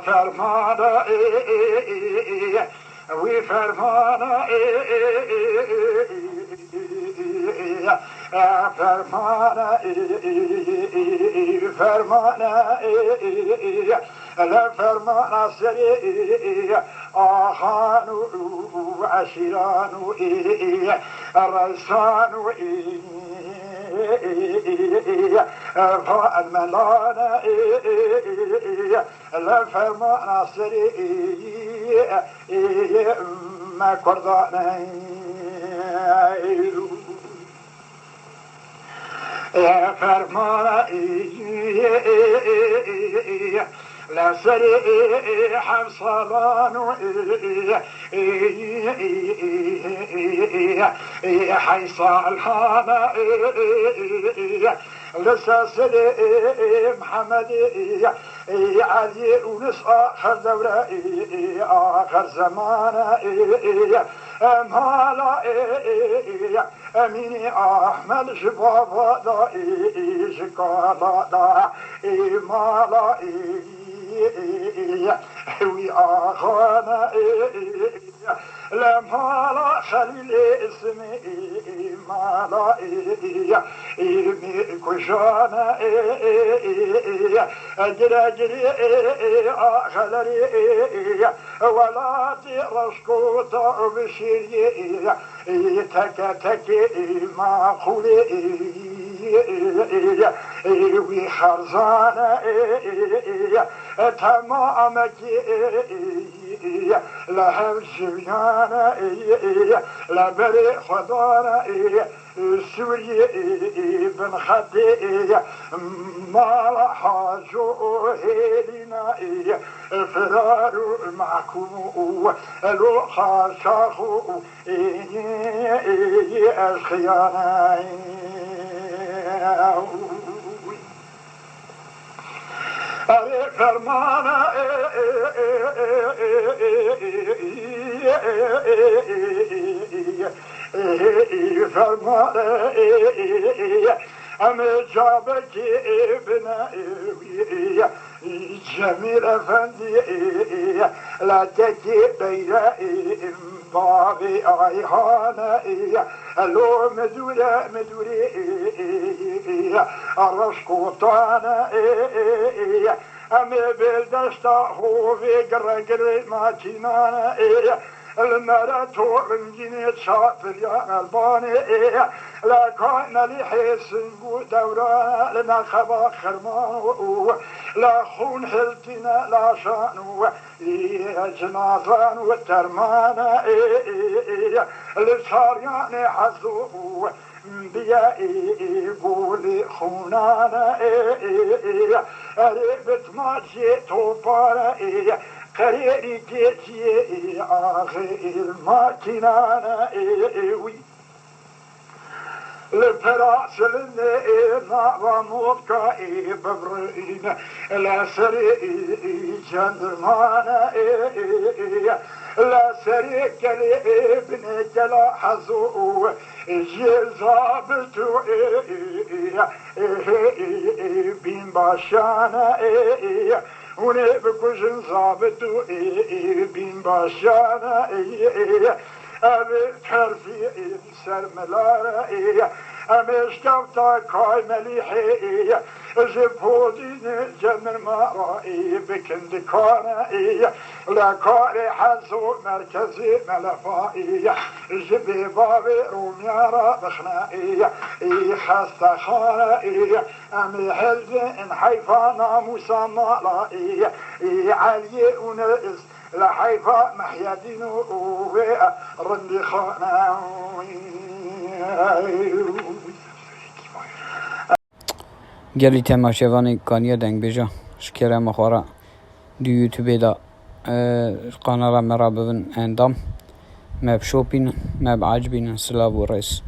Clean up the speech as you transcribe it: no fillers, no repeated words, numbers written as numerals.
فرمانا وفرمانا فرمانا فرمانا لا فرمانا سري آخان وعشيران الرسان فالملانا لا فرمانا سري ما كردانا فرمانا لا سري حفصلان حيصال هانا لسا سري محمد علي ونس آخر دورة آخر زمان مالا أميني أحمد شبابا دا شكالا دا مالا وي آخانا لمالا خليل اسمي مالا كشانا جري آخلري ولا ترشكوتا بشيري تك ما خولي وخرزانا تمامك لهم شبيانا لبري خضانا سوري بن خدي ما حاجو هيلنا فرار معكم لو خاشاخو أشخيانا أري فرمانا فرمانا أم جابك ابن جميل أفندي لا تكي بين بابي أيهانا لو مدوري الرشقوطانا أمي بالدشتا هو في قرقري ماكينانا المراتو انجيني شاطر يا الباني لا كان لي حسن دورانا لنا خبا خرمان لا خون حلتنا لا شان جنازان والترمانا لصارياني حزو بيا يقول خونانا قريبت ما جيتو بارا قريري جيتي آخر ما كنانا وي الفراس لنا وموضكا ببرين لا سري جندرمانا لا سري كليبن جلا حزو جزابتو بين باشانا ونبكوشن صابتو بين باشانا أبي ترفي سر ملارا أمش كوتا كاي مليحي جبودين جمر مارائي بكندكانا لكاري حزو مركزي ملفائي جبي بابي روميارا بخنائي خاصة خارائي أمي حلزين حيفا ناموسا مالائي علي ونرئيس لحيفا محيادين ورندي خانا گلی تماشاوان کانیا دنگ بجا شکر مخورا دو یوتیوب دا قناه مرا ببن اندام مب شوپین مب عجبین سلاب و رئیس